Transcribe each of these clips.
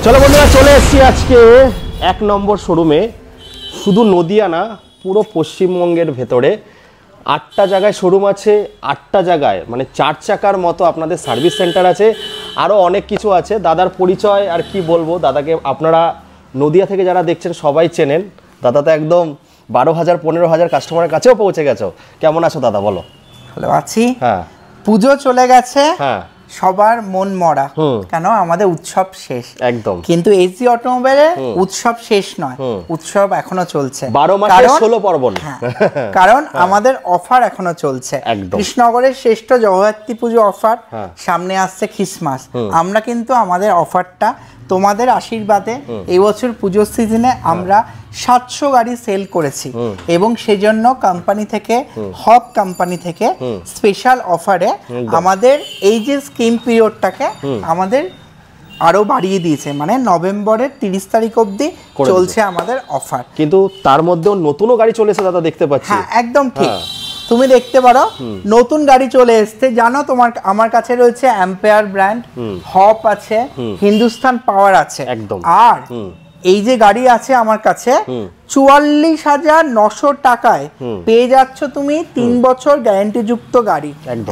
চলো বন্ধুরা, চলে এসেছি আজকে 1 নম্বর শোরুমে। শুধু নদিয়া না, পুরো পশ্চিমবঙ্গের ভেতরে 8টা জায়গায় শোরুম আছে। 8টা জায়গায় মানে 4 চাকার মতো আপনাদের সার্ভিস সেন্টার আছে, আরও অনেক কিছু আছে। দাদার পরিচয় আর কি বলবো, দাদাকে আপনারা নদিয়া থেকে যারা দেখছেন সবাই চেনেন। দাদা তো একদম 12,000 15,000 কাস্টমারের কাছেও পৌঁছে গেছো। কেমন আছো দাদা, বলো? ভালো আছি। হ্যাঁ, পুজো চলে গেছে, হ্যাঁ, সবার মন মরা, কেন আমাদের উৎসব শেষ একদম। কিন্তু এসজি অটোমোবাইলে উৎসব শেষ নয়, উৎসব এখনো চলছে। 12 মাসে 16 পার্বণ। কারণ আমাদের অফার এখনো চলছে। কৃষ্ণনগরের শ্রেষ্ঠ জগদ্ধাত্রী পুজো অফার, সামনে আসছে খ্রিসমাস। আমরা কিন্তু আমাদের অফারটা তোমাদের আশীর্বাদে এই বছর পুজোর সিজনে আমরা 700 গাড়ি সেল করেছি এবং সেজন্য কোম্পানি থেকে হব কোম্পানি থেকে স্পেশাল অফারে আমাদের এই যে স্কিম পিরিয়ডটাকে আমাদের আরো বাড়িয়ে দিয়েছে, মানে নভেম্বরের 30 তারিখ অবধি চলছে আমাদের অফার। কিন্তু তার মধ্যেও নতুনও গাড়ি চলেছে দাদা, দেখতে পাচ্ছি। হ্যাঁ, একদম ঠিক। তুমি দেখতে পারো নতুন গাড়ি চলে এসছে। জানো তোমার আমার কাছে রয়েছে অ্যাম্পেয়ার ব্র্যান্ড, হপ আছে, হিন্দুস্তান পাওয়ার আছে। একদম। আর এই যে গাড়ি আছে আমার কাছে 44,900 টাকায় পেয়ে যাচ্ছ তুমি 3 বছর গ্যারান্টি যুক্ত গাড়ি,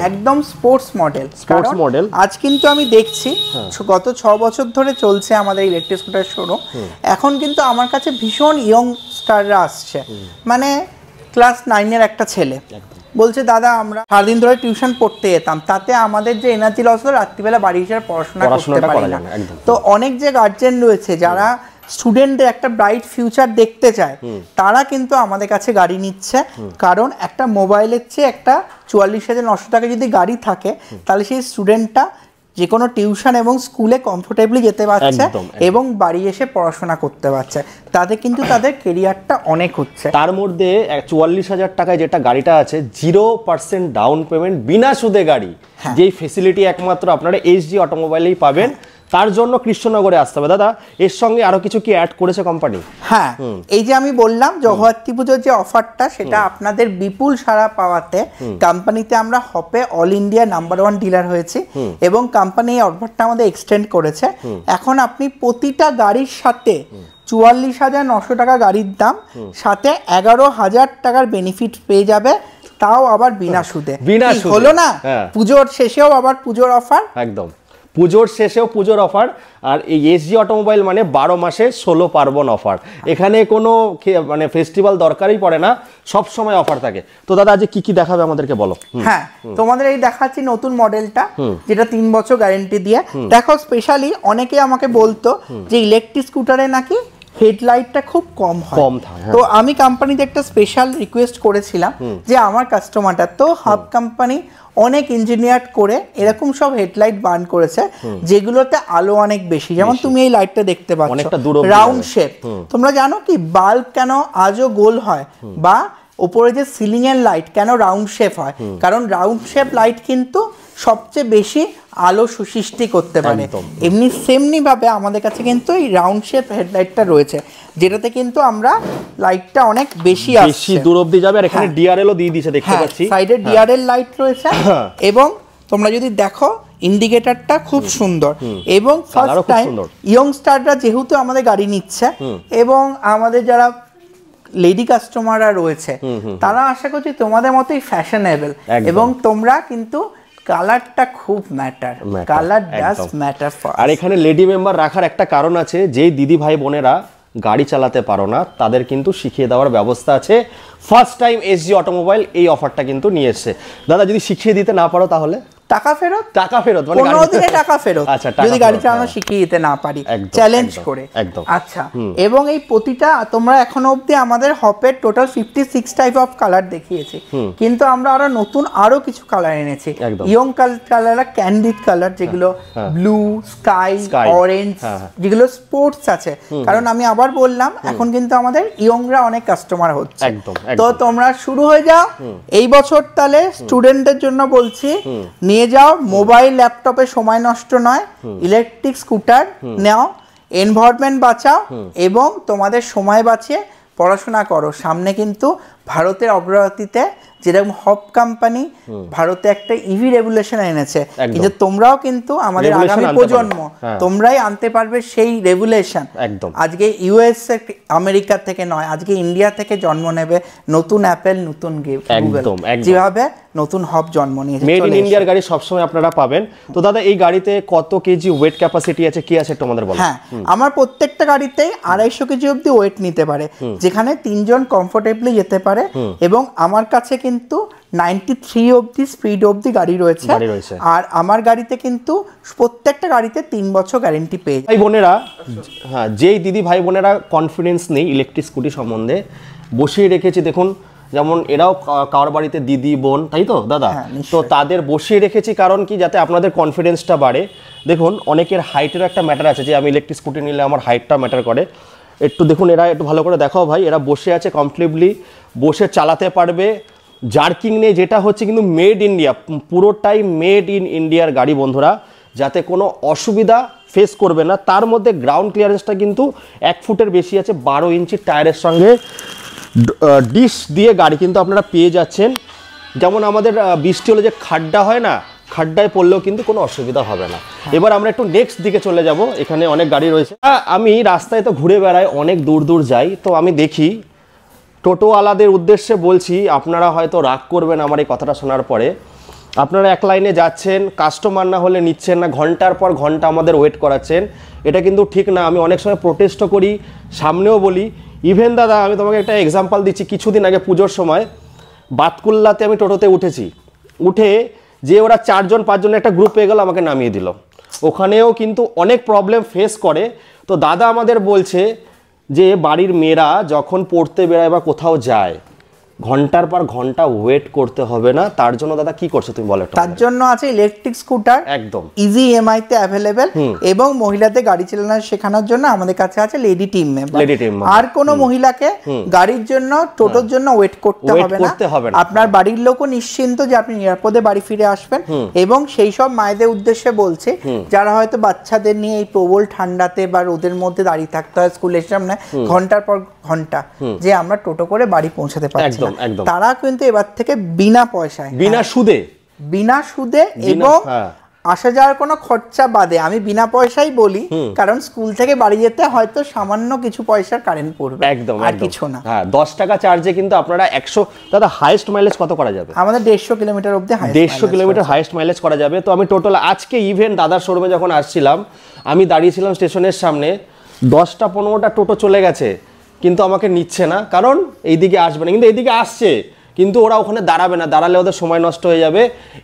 একদম স্পোর্টস মডেল। আজ কিন্তু আমি দেখছি গত 6 বছর ধরে চলছে আমাদের ইলেকট্রিক স্কুটার শোরুম। এখন কিন্তু আমার কাছে ভীষণ ইয়ং স্টাররা আসছে, মানে ক্লাস 9-এর একটা ছেলে বলছে, দাদা আমরা সারাদিন ধরে টিউশন পড়তে যেতাম, তাতে আমাদের যে এনার্জি লস হলো, রাত্রিবেলা বাড়ি এসে পড়াশোনা করতে পারি না। তো অনেক যে গার্জেন রয়েছে যারা স্টুডেন্টদের একটা ব্রাইট ফিউচার দেখতে চায়, তারা কিন্তু আমাদের কাছে গাড়ি নিচ্ছে। কারণ একটা মোবাইলের চেয়ে একটা 44,900 টাকা যদি গাড়ি থাকে, তাহলে সেই স্টুডেন্টটা যে কোনো টিউশন এবং স্কুলে কমফোর্টেবলি যেতে পারছে এবং বাড়ি এসে পড়াশোনা করতে পারছে। তাতে কিন্তু তাদের কেরিয়ারটা অনেক হচ্ছে। তার মধ্যে 44,000 টাকায় যেটা গাড়িটা আছে, 0% ডাউন পেমেন্ট, বিনা সুদে গাড়ি, যেই ফেসিলিটি একমাত্র আপনারা এসজি অটোমোবাইলেই পাবেন। তার জন্য কৃষ্ণনগরে আসতে হবে। দাদা, এর সঙ্গে আরো কিছু কি অ্যাড করেছে কোম্পানি? হ্যাঁ, এই যে আমি বললাম জগদ্ধাত্রী পুজোর যে অফারটা, সেটা আপনাদের বিপুল সাড়া পাওয়াতে কোম্পানিতে আমরা হপে অল ইন্ডিয়া নাম্বার 1 ডিলার হয়েছি এবং কোম্পানি এই অফারটা আমাদের এক্সটেন্ড করেছে। এখন আপনি প্রতিটা গাড়ির সাথে 44,900 টাকা গাড়ির দাম, সাথে 11,000 টাকার বেনিফিট পেয়ে যাবে, তাও আবার বিনা সুদে। হলো না? পুজোর শেষেও আবার পুজোর অফার। একদম, পুজোর শেষেও পুজোর অফার। আর এই এসজি অটোমোবাইল মানে 12 মাসে 16 পার্বণ অফার। এখানে কোনো মানে ফেস্টিভ্যাল দরকারই পড়ে না, সব সময় অফার থাকে। তো দাদা, আজ কি কি দেখাবে আমাদেরকে বলো? হ্যাঁ, তোমাদের এই দেখাচ্ছি নতুন মডেলটা, যেটা 3 বছর গ্যারান্টি দিয়ে। দেখো, স্পেশালি অনেকে আমাকে বলতো যে ইলেকট্রিক স্কুটারে নাকি হেডলাইটটা খুব কম হয়। তো আমি কোম্পানিতে একটা স্পেশাল রিকোয়েস্ট করেছিলাম যে আমার কাস্টমারটা তো হাব কোম্পানি অনেক ইঞ্জিনিয়ার করে এরকম সব হেডলাইট বার্ন করেছে যেগুলোতে আলো অনেক বেশি। যেমন তুমি এই লাইটটা দেখতে পাচ্ছ, রাউন্ড শেপ। তোমরা জানো কি বাল্ব কেন আজও গোল হয়, বা উপরে যে সিলিং এর লাইট কেন রাউন্ড শেপ হয়? কারণ রাউন্ড শেপ লাইট কিন্তু সবচেয়ে বেশি আলো সৃষ্টি করতে পারে। সেমনি ভাবে আমাদের কাছে কিন্তু এই রাউন্ড শেপ হেডলাইটটা রয়েছে, যেটাতে কিন্তু আমরা লাইটটা অনেক বেশি দূর অবধি যাবে। আর এখানে ডিআরএলও দিয়ে দিয়েছে, দেখতে পাচ্ছি সাইডে ডিআরএল লাইট রয়েছে। এবং তোমরা যদি দেখো ইন্ডিকেটরটা খুব সুন্দর। এবং ফার্স্ট টাইম ইয়ংস্টাররা যেহেতু আমাদের গাড়ি নিচ্ছে এবং আমাদের যারা লেডি কাস্টমাররা রয়েছে, তারা আশা করছি তোমাদের মতোই ফ্যাশনেবল, এবং তোমরা কিন্তু কালারটা খুব matter, colour does matter for. আর এখানে লেডি মেম্বার রাখার একটা কারণ আছে, যেই দিদি ভাই বোনেরা গাড়ি চালাতে পারো না, তাদের কিন্তু শিখিয়ে দেওয়ার ব্যবস্থা আছে। ফার্স্ট টাইম এসজি অটোমোবাইল এই অফারটা কিন্তু নিয়ে এসছে। দাদা, যদি শিখিয়ে দিতে না পারো তাহলে টাকা ফেরত, মানে 15 দিনে টাকা ফেরত। যদি গাড়ি চালানো শিখিয়ে দিতে না পারি, চ্যালেঞ্জ করে। আচ্ছা, এবং এই প্রতিটা তোমরা এখনো অবধি আমাদের হপের টোটাল 56 টাইপ অফ কালার দেখিয়েছি, কিন্তু আমরা আরো নতুন আরো কিছু কালার এনেছি। ইয়ং কালার, ক্যান্ডিড কালার, যেগুলো ব্লু, স্কাই, অরেঞ্জ, যেগুলো স্পোর্টস আছে। কারণ আমি আবার বললাম, এখন কিন্তু আমাদের ইয়ংরা অনেক কাস্টমার হচ্ছে। তো তোমরা শুরু হয়ে যাও এই বছর। তাহলে স্টুডেন্টদের জন্য বলছি, নিয়ে যাও, মোবাইল ল্যাপটপে সময় নষ্ট নয়, ইলেকট্রিক স্কুটার নাও, এনভায়রনমেন্ট বাঁচাও এবং তোমাদের সময় বাঁচিয়ে পড়াশোনা করো। সামনে কিন্তু ভারতের অগ্রগতিতে যেরকম হপ কোম্পানি ভারতে একটা ইভি রেভুলেশন এনেছে, কিন্তু তোমরাও কিন্তু আমাদের আগামী প্রজন্ম তোমরাই আনতে পারবে সেই রেভুলেশন। একদম আজকে ইউএস আমেরিকা থেকে নয়, আজকে ইন্ডিয়া থেকে জন্ম নেবে নতুন অ্যাপেল, নতুন গুগল, যেভাবে নতুন হব জন্ম নিয়েছে। মেড ইন ইন্ডিয়ার গাড়ি সবসময় আপনারা পাবেন। তো দাদা এই গাড়িতে কত কেজি ওয়েট ক্যাপাসিটি আছে, কি আছে তোমাদের বলো? হ্যাঁ, আমার প্রত্যেকটা গাড়িতেই 250 কেজি অবধি ওয়েট নিতে পারে, যেখানে 3 জন কমফোর্টেবলি যেতে পারে। এবং আমার কাছে কিন্তু 93 অবধি স্পিড অবধি গাড়ি রয়েছে। আর আমার গাড়িতে কিন্তু প্রত্যেকটা গাড়িতে 3 বছর গ্যারেন্টি পেয়ে যায়। ভাই বোনেরা, হ্যাঁ, যেই দিদি ভাই বোনেরা কনফিডেন্স নেই ইলেকট্রিক স্কুটি সম্বন্ধে, বসিয়ে রেখেছি দেখুন, যেমন এরাও কার বাড়িতে দিদি বোন, তাই তো দাদা? তো তাদের বসিয়ে রেখেছি কারণ কি, যাতে আপনাদের কনফিডেন্সটা বাড়ে। দেখুন অনেকের হাইটেরও একটা ম্যাটার আছে, যে আমি ইলেকট্রিক স্কুটি নিলে আমার হাইটটা ম্যাটার করে। একটু দেখুন, এরা একটু ভালো করে দেখাও ভাই, এরা বসে আছে কমফর্টেবলি, বসে চালাতে পারবে, জার্কিং নেই, যেটা হচ্ছে কিন্তু মেড ইন্ডিয়া, পুরোটাই মেড ইন ইন্ডিয়ার গাড়ি বন্ধুরা, যাতে কোনো অসুবিধা ফেস করবে না। তার মধ্যে গ্রাউন্ড ক্লিয়ারেন্সটা কিন্তু 1 ফুটের বেশি আছে, 12 ইঞ্চি টায়ারের সঙ্গে ডিশ দিয়ে গাড়ি কিন্তু আপনারা পেয়ে যাচ্ছেন। যেমন আমাদের বৃষ্টি হলে যে খাড্ডা হয় না, খাড্ডায় পড়লেও কিন্তু কোনো অসুবিধা হবে না। এবার আমরা একটু নেক্সট দিকে চলে যাব, এখানে অনেক গাড়ি রয়েছে। আমি রাস্তায় তো ঘুরে বেড়াই, অনেক দূর দূর যাই, তো আমি দেখি টোটোওয়ালাদের উদ্দেশ্যে বলছি, আপনারা হয়তো রাগ করবেন আমার এই কথাটা শোনার পরে। আপনারা এক লাইনে যাচ্ছেন, কাস্টমার না হলে নিচ্ছেন না, ঘন্টার পর ঘন্টা আমাদের ওয়েট করাচ্ছেন, এটা কিন্তু ঠিক না। আমি অনেক সময় প্রোটেস্টও করি, সামনেও বলি। ইভেন দাদা আমি তোমাকে একটা এক্সাম্পল দিচ্ছি, কিছুদিন আগে পুজোর সময় বাতকুল্লাতে আমি টোটোতে উঠেছি, উঠে যে ওরা 4 জন 5 জনের একটা গ্রুপ পেয়ে গেল, আমাকে নামিয়ে দিল। ওখানেও কিন্তু অনেক প্রবলেম ফেস করে। তো দাদা আমাদের বলছে যে বাড়ির মেয়েরা যখন পড়তে বেড়ায় বা কোথাও যায়, ঘন্টার পর ঘন্টা ওয়েট করতে হবে না। তার জন্য দাদা কি করছো তুমি বলো? তার জন্য আছে ইলেকট্রিক স্কুটার, একদম ইজি ইএমআই তে অ্যাভেলেবেল, এবং মহিলাদের গাড়ি চালানো শেখানোর জন্য আমাদের কাছে আছে লেডি টিম মেম্বার। আর কোনো মহিলাকে গাড়ির জন্য, টোটোর জন্য ওয়েট করতে হবে না। আপনার বাড়ির লোকও নিশ্চিন্ত যে আপনি নিরাপদে বাড়ি ফিরে আসবেন। এবং সেই সব মায়েদের উদ্দেশ্যে বলছে যারা হয়তো বাচ্চাদের নিয়ে এই প্রবল ঠান্ডাতে বা রোদের মধ্যে দাঁড়িয়ে থাকতে হয় স্কুলের সামনে ঘন্টার পর ঘন্টা, যে আমরা টোটো করে বাড়ি পৌঁছাতে পারছি না, তারা কিন্তু এবার থেকে বিনা পয়সায়, বিনা সুদে এবং আসা যাওয়ার কোনো খরচা বাদে, আমি বিনা পয়সাই বলি কারণ স্কুল থেকে বাড়ি যেতে হয়তো সামান্য কিছু পয়সার কারেন্ট পড়বে, একদম আর কিছু না। হ্যাঁ, 10 টাকা চার্জে কিন্তু আপনারা 100, দাদা হাইয়েস্ট মাইলেজ কত করা যাবে? আমাদের 150 কিলোমিটার অবধি, 150 কিলোমিটার হাইয়েস্ট মাইলেজ করা যাবে। তো আমি টোটাল আজকে ইভেন দাদার শোরুমে যখন আসছিলাম, আমি দাঁড়িয়েছিলাম স্টেশনের সামনে, 10টা 15টা টোটো চলে গেছে, কিন্তু আমাকে নিচ্ছে না, কারণ এইদিকে আসবে না। কিন্তু এইদিকে আসছে, কিন্তু ওরা ওখানে দাঁড়াবে না, দাঁড়ালে ওদের সময় নষ্ট হয়ে যাবে,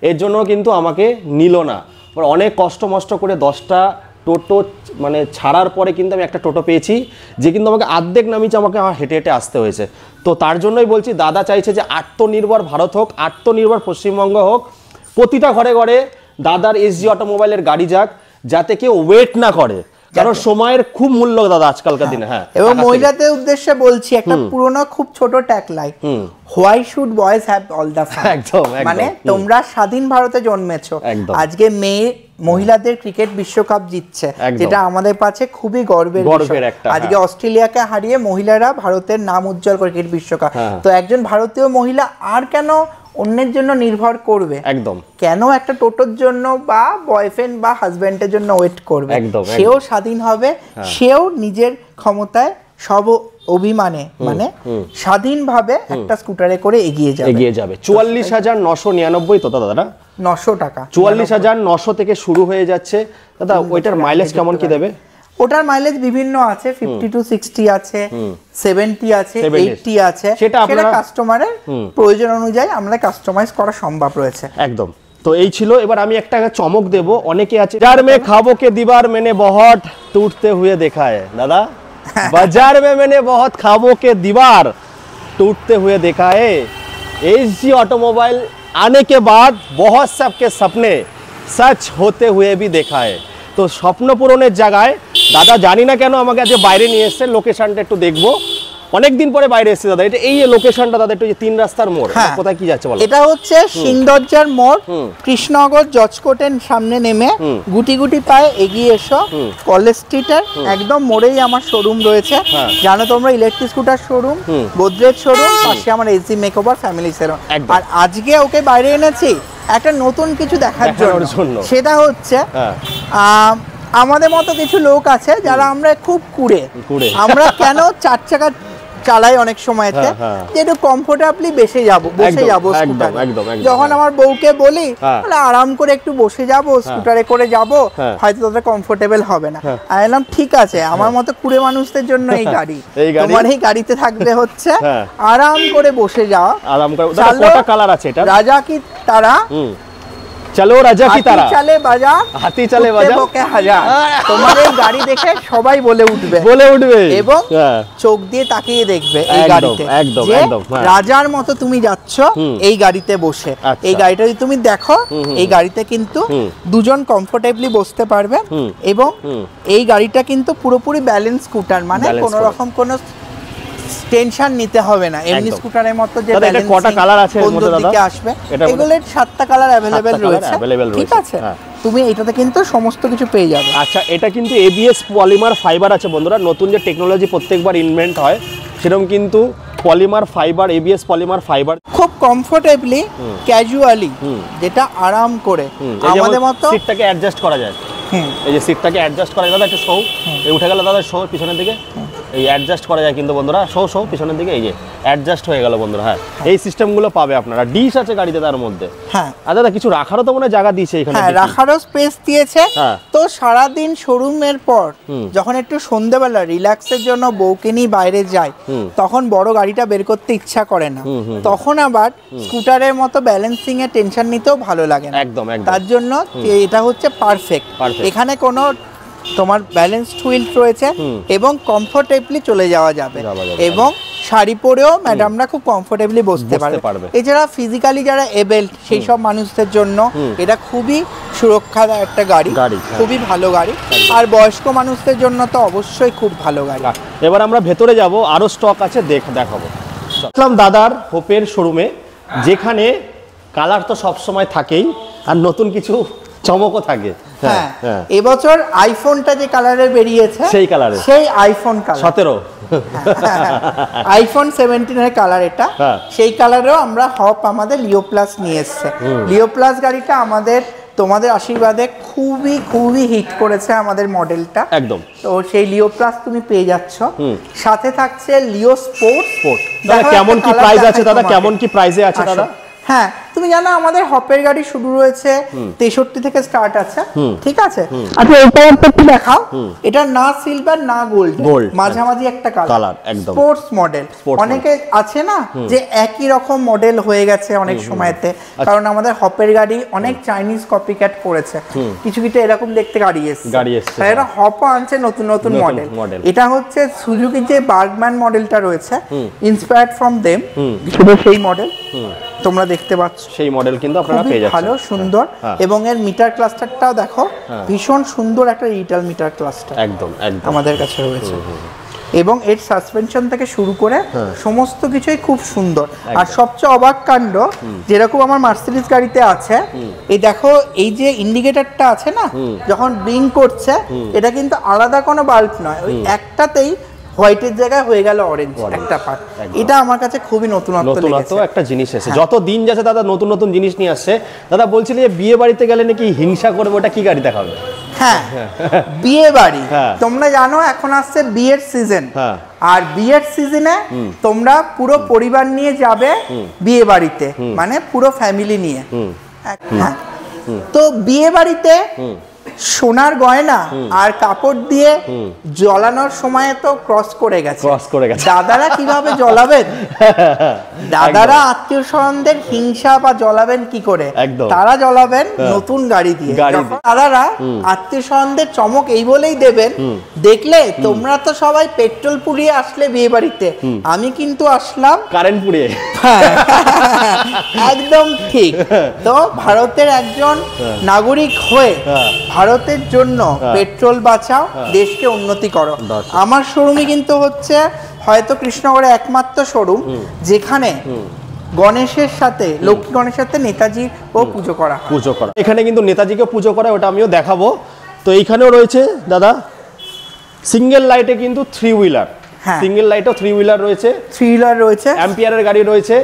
এর জন্য কিন্তু আমাকে নিল না। অনেক কষ্ট মষ্ট করে 10টা টোটো মানে ছাড়ার পরে কিন্তু আমি একটা টোটো পেয়েছি, যে কিন্তু আমাকে অর্ধেক নামিয়েছে, আমাকে হেঁটে হেঁটে আসতে হয়েছে। তো তার জন্যই বলছি, দাদা চাইছে যে আত্মনির্ভর ভারত হোক, আত্মনির্ভর পশ্চিমবঙ্গ হোক, প্রতিটা ঘরে ঘরে দাদার এসজি অটোমোবাইলের গাড়ি যাক, যাতে কেউ ওয়েট না করে, কারণ সময়ের খুব মূল্য দাদা আজকালকার দিনে। হ্যাঁ, এবং মহিলাদের উদ্দেশ্যে বলছি একটা পুরনো খুব ছোট tagline, why should boys have all the fun. একদম, মানে তোমরা স্বাধীন ভারতে জন্মেছো, আজকে মহিলাদের ক্রিকেট বিশ্বকাপ জিতছে, যেটা আমাদের কাছে খুবই গর্বের বিষয়। আজকে অস্ট্রেলিয়াকে হারিয়ে মহিলারা ভারতের নাম উজ্জ্বল করে ক্রিকেট বিশ্বকাপ। তো একজন ভারতীয় মহিলা আর কেন অন্যের জন্য নির্ভর করবে? একদম। কেন একটা টোটোর জন্য বা বয়ফ্রেন্ড বা হাজবেন্ডের জন্য ওয়েট করবে? সেও স্বাধীন হবে, সেও নিজের ক্ষমতায় সব অভিমানে মানে স্বাধীনভাবে একটা স্কুটারে করে এগিয়ে যাবে। 44,999 তো দাদা, 900 টাকা, 44,900 থেকে শুরু হয়ে যাচ্ছে দাদা। ওইটার মাইলেজ কেমন কি দেবে? ওটার মাইলেজ বিভিন্ন আছে, 50 to 60 আছে, 70 আছে, 80 আছে, সেটা কাস্টমারের প্রয়োজন অনুযায়ী আমরা কাস্টমাইজ করা সম্ভব রয়েছে। একদম। তো এই ছিল। এবার আমি একটা চমক দেব। অনেকে আছে বাজার মে খাবো কে দিবার मैंने बहुत टूटते हुए देखा है दादा, बाजार में मैंने बहुत खाबों के दीवार टूटते हुए देखा है। एसजी ऑटोमोबाइल आने के बाद बहुत सबके सपने सच होते हुए भी देखा है। তো স্বপ্ন পূরণের জায়গায় দাদা জানি না কেন আমাকে আজ বাইরে নিয়ে এসেছে, লোকেশনটা একটু দেখবো। অনেকদিন পরে বাইরে এসেছে দাদা, এটা এই লোকেশনটা দাদা, একটু তিন রাস্তার মোড়, কোথায় কি যাচ্ছে বলো? এটা হচ্ছে সিংদরজার মোড়, কৃষ্ণনগর জজকোর্টের সামনে নেমে গুটি গুটি পায়ে এগিয়ে এসো, কলেজ স্ট্রিটের একদম মোড়েই আমার শোরুম রয়েছে। জানো তোমরা, electric scooter showroom, Godrej showroom, পাশে আমার এসি মেকওভার ফ্যামিলি সেলুন। আর আজকে ওকে বাইরে এনেছি একটা নতুন কিছু দেখার জন্য। সেটা হচ্ছে আমাদের মতো কিছু লোক আছে যারা আমরা খুব কুড়ে, আমরা কেন চার চাকা চালাই অনেক সময়তে, যে একটু কমফোর্টেবলি বসে যাব স্কুটারে। যখন আমার বউকে বলি আরাম করে একটু বসে যাব, স্কুটারে করে যাব, হয়তো তোদের কমফোর্টেবল হবে না। আমি বললাম ঠিক আছে, আমার মতো কুড়ে মানুষদের জন্য এই গাড়ি, তোমার এই গাড়িতে থাকবে হচ্ছে আরাম করে বসে যাওয়া। কয়টা কালার আছে এটা? রাজা কি তারা, চলো রাজা কি তারা, চলে বাজার, হাতি চলে বাজার, ওকে হাজার। তোমার এই গাড়ি দেখে সবাই বলে উঠবে এবং চোখ দিয়ে তাকিয়ে দেখবে এই গাড়িতে, একদম রাজার মতো তুমি যাচ্ছ এই গাড়িতে বসে। এই গাড়িটা যদি তুমি দেখো, এই গাড়িতে কিন্তু দুজন কমফোর্টেবলি বসতে পারবে এবং এই গাড়িটা কিন্তু পুরোপুরি ব্যালেন্স স্কুটার, মানে কোনো রকম কোনো টেনশন নিতে হবে না। এমনি স্কুটারের মতো যে ব্যালেন্স কটা কালার আছে এর মধ্যে দাদা? আসবে এগুলোর 7টা কালার अवेलेबल রয়েছে, ঠিক আছে? তুমি এটাতে কিন্তু সমস্ত কিছু পেয়ে যাবে। আচ্ছা, এটা কিন্তু ABS পলিমার ফাইবার আছে বন্ধুরা, নতুন যে টেকনোলজি প্রত্যেকবার ইনভেন্ট হয় সেরকম কিন্তু polymer fibre, ABS polymer fibre, খুব কমফোর্টেবলি ক্যাজুয়ালি, যেটা আরাম করে আমাদের মতো সিটটাকে অ্যাডজাস্ট করা যায়। এই যে সিটটাকে অ্যাডজাস্ট করা যায় দাদা, একটু শো এই উঠে গেল দাদা, শো পিছনের দিকে, এই অ্যাডজাস্ট করা যায় কিন্তু বন্ধুরা, শো পিছনের দিকে, এই যে অ্যাডজাস্ট হয়ে গেল বন্ধুরা। হ্যাঁ, এই সিস্টেমগুলো পাবে আপনারা। ডিশ আছে গাড়িতে তার মধ্যে। হ্যাঁ, আর দাদা কিছু রাখারও তো মনে হয় জায়গা দিয়েছে এখানে। হ্যাঁ, রাখারও স্পেস দিয়েছে। তো সারা দিন শোরুমের পর যখন একটু সন্ধ্যাবেলা রিল্যাক্সের জন্য বউকে নিয়ে বাইরে যায়, তখন বড় গাড়িটা বের করতে ইচ্ছা করে না, তখন আবার স্কুটারের মতো ব্যালেন্সিং এর টেনশন নিতেও ভালো লাগে না। একদম। তার জন্য এটা হচ্ছে পারফেক্ট। এখানে কোনো তোমার ব্যালেন্স হুইল রয়েছে এবং কমফোর্টেবলি চলে যাওয়া যাবে এবং শাড়ি পরেও ম্যাডামরা খুব কমফোর্টেবলি বসতে পারবে। এছাড়া ফিজিক্যালি যারা এবেল্ট সেই সব মানুষদের জন্য এটা খুবই সুরক্ষার একটা গাড়ি, খুবই ভালো গাড়ি। আর বয়স্ক মানুষদের জন্য তো অবশ্যই খুব ভালো গাড়ি। এবার আমরা ভেতরে যাব, আরো স্টক আছে দেখাবো। দাদার হোপের শোরুমে, যেখানে কালার তো সব সময় থাকেই আর নতুন কিছু চমকও থাকে। হ্যাঁ, এবছর আইফোনটা যে কালারে বেরিয়েছে সেই আইফোন কালার 17, আইফোন 17 এর কালার এটা। সেই কালারেও আমরা হপ আমাদের লিও প্লাস নিয়ে এসেছে। লিও প্লাস গাড়িটা আমাদের তোমাদের আশীর্বাদে খুবই হিট করেছে আমাদের মডেলটা, একদম। তো সেই লিও প্লাস তুমি পেয়ে যাচ্ছ, সাথে থাকছে লিও স্পোর্টস। কেমন কি প্রাইস আছে দাদা, কেমন কি প্রাইসে আছে দাদা? হ্যাঁ, তুমি জানো আমাদের হপের গাড়ি শুরু রয়েছে 63 থেকে স্টার্ট আছে, ঠিক আছে? আচ্ছা, এটা একটু দেখাও। এটা না সিলভার না গোল্ড, মাঝামাঝি একটা কালার, একদম স্পোর্টস মডেল। অনেকে আছে না যে একই রকম মডেল হয়ে গেছে অনেক সময়তে, কারণ আমাদের হপের গাড়ি অনেক চাইনিজ কপিক্যাট করেছে, কিছু এরকম দেখতে গাড়ি এসেছে। এরা হপ আনছে নতুন মডেল। এটা হচ্ছে সুজুকি যে বার্গম্যান মডেলটা রয়েছে, ইন্সপায়ার্ড ফ্রম দেম, সেই মডেল তোমরা দেখতে পাচ্ছ। সেই মডেল কিন্তু আপনারা পেয়ে যাচ্ছেন, ভালো সুন্দর। এবং এর মিটার ক্লাস্টারটাও দেখো, ভীষণ সুন্দর একটা রিটেল মিটার ক্লাস্টার একদম আমাদের কাছে রয়েছে। এবং এর সাসপেনশন থেকে শুরু করে সমস্ত কিছুই খুব সুন্দর। আর সবচেয়ে অবাক কাণ্ড, যেরকম আমার মার্সিডিজ গাড়িতে আছে, এই দেখো এই যে ইন্ডিকেটরটা আছে না, যখন ব্লিঙ্ক করছে, এটা কিন্তু আলাদা কোনো বাল্ব নয়, ওই একটাতেই হোয়াইটের জায়গায় হয়ে গেল অরেঞ্জ একটা পার্ট। এটা আমার কাছে খুবই নতুনত্ব একটা জিনিস এসেছে। যত দিন যাচ্ছে দাদা নতুন জিনিস নিয়ে আসছে। দাদা বলছিলেন যে বিয়ে বাড়িতে গেলে নাকি হিংসা করবে, ওটা কি গাড়ি দেখাবে? হ্যাঁ, বিয়ে বাড়ি তোমরা জানো এখন আসছে বিয়ের সিজন, আর বিয়ের সিজনে তোমরা পুরো পরিবার নিয়ে যাবে বিয়ে বাড়িতে, মানে পুরো ফ্যামিলি নিয়ে। তো বিয়ে বাড়িতে সোনার গয়না আর কাপড় দিয়ে জ্বলানোর সময় তো ক্রস করে গেছে। দাদারা কিভাবে জ্বলাবেন? দাদারা আত্মীয় স্বজনদের হিংসা বা জ্বলাবেন কি করে? তারা জ্বলাবেন নতুন গাড়ি দিয়ে। দাদারা আত্মীয় স্বজনদের চমক এই বলেই দেবেন, দেখলে তোমরা তো সবাই পেট্রোল পুড়িয়ে আসলে বিয়ে বাড়িতে, আমি কিন্তু আসলাম কারেন্ট পুড়িয়ে। একদম ঠিক। তো ভারতের একজন নাগরিক হয়ে ভারতের জন্য পেট্রোল বাঁচাও, দেশকে উন্নতি করো। আমার শোরুমে কিন্তু হচ্ছে হয়তো কৃষ্ণনগরে একমাত্র শোরুম যেখানে গণেশের সাথে লক্ষ্মী গণেশের সাথে নেতাজি ও পুজো করা এখানে কিন্তু নেতাজিকে পুজো করা, ওটা আমিও দেখাবো। তো এইখানেও রয়েছে দাদা সিঙ্গেল লাইটে কিন্তু 3 হুইলার, সিঙ্গেল লাইটও 3 হুইলার রয়েছে, 3 হুইলার রয়েছে, অ্যাম্পিয়ারের গাড়ি রয়েছে।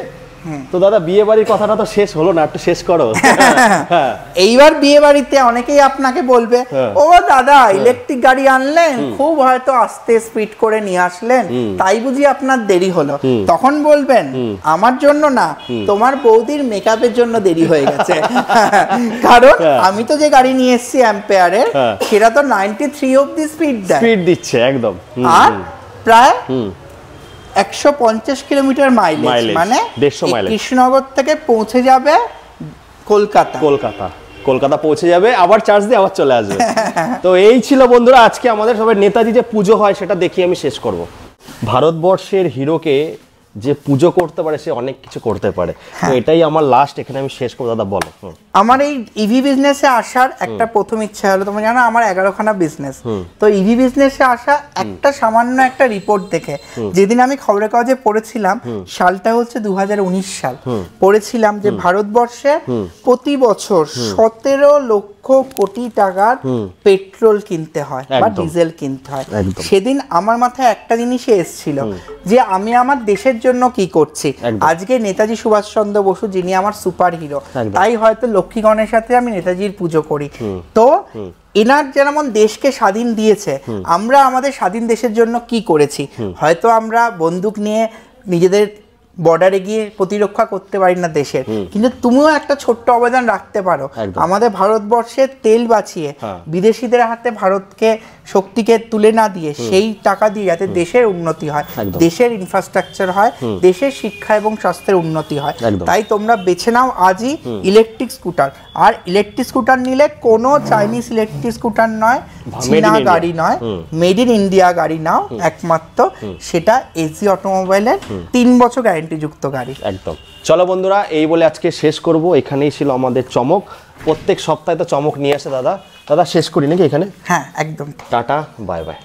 তো দাদা বিয়ে বাড়ির কথাটা তো শেষ হলো না, একটু শেষ করো। এইবার বিয়ে বাড়িতে অনেকেই আপনাকে বলবে, ও দাদা ইলেকট্রিক গাড়ি আনলেন, খুব হয়তো আস্তে স্পিড করে নিয়ে আসলেন, তাই বুঝি আপনার দেরি হলো। তখন বলবেন আমার জন্য না, তোমার বৌদির মেকআপের জন্য দেরি হয়ে গেছে। কারণ আমি তো যে গাড়ি নিয়ে এসেছি অ্যাম্পিয়ারের, সেটা তো 93 অবধি স্পিড দিচ্ছে একদম, আর প্রায় 150 কিলোমিটার মাইলেজ, মানে কৃষ্ণনগর থেকে পৌঁছে যাবে কলকাতা পৌঁছে যাবে, আবার চার্জ দিয়ে আবার চলে আসবে। তো এই ছিল বন্ধুরা আজকে আমাদের সবাই নেতাজি যে পুজো হয় সেটা দেখিয়ে আমি শেষ করব। ভারতবর্ষের হিরোকে যে পুজো করতে পারে সে অনেক কিছু করতে পারে, তো এটাই আমার লাস্ট, এখানে আমি শেষ করব। দাদা বলো। আমার এই ইভি বিজনেসে আসার একটা প্রথম ইচ্ছা হলো, তোমরা জানো আমার 11খানা বিজনেস, তো ইভি বিজনেসে আসা একটা সামান্য একটা রিপোর্ট দেখে, যেদিন আমি খবরের কাগজে পড়েছিলাম, সালটা হচ্ছে 2019 সাল, পড়েছিলাম যে ভারতবর্ষে প্রতি বছর 17 লক্ষ কোটি টাকার পেট্রোল কিনতে হয় বা ডিজেল কিনতে হয়। সেদিন আমার মাথায় একটা জিনিসই এসেছিল যে আমি আমার দেশের জন্য কি করছি। আজকে নেতাজি সুভাষচন্দ্র বসু যিনি আমার সুপার হিরো, তাই হয়তো লক্ষ্মী গণেশের সাথে আমি নেতাজির পুজো করি। তো এনার যেমন দেশকে স্বাধীন দিয়েছে, আমরা আমাদের স্বাধীন দেশের জন্য কি করেছি। হয়তো আমরা বন্দুক নিয়ে নিজেদের বর্ডারে গিয়ে প্রতিরক্ষা করতে পারি না দেশের, কিন্তু তুমিও একটা ছোট্ট অবদান রাখতে পারো। আমাদের ভারতবর্ষের তেল বাঁচিয়ে বিদেশিদের হাতে ভারতকে শক্তিকে তুলে না দিয়ে সেই টাকা দিয়ে যাতে দেশের উন্নতি হয়, দেশের ইনফ্রাস্ট্রাকচার হয়, দেশের শিক্ষা এবং স্বাস্থ্যের উন্নতি হয়। তাই তোমরা বেছে নাও আজই ইলেকট্রিক স্কুটার। আর ইলেকট্রিক স্কুটার নিলে কোনো চাইনিজ ইলেকট্রিক স্কুটার নয়, চীনা গাড়ি নয়, মেড ইন ইন্ডিয়া গাড়ি নাও একমাত্র, সেটা এসজি অটোমোবাইলের 3 বছর গ্যারান্টিযুক্ত গাড়ি। একদম। চলো বন্ধুরা, এই বলে আজকে শেষ করব। এখানেই ছিল আমাদের চমক, প্রত্যেক সপ্তাহে তো চমক নিয়ে আসে দাদা। শেষ করি নাকি এখানে? হ্যাঁ একদম। Tata, bye bye.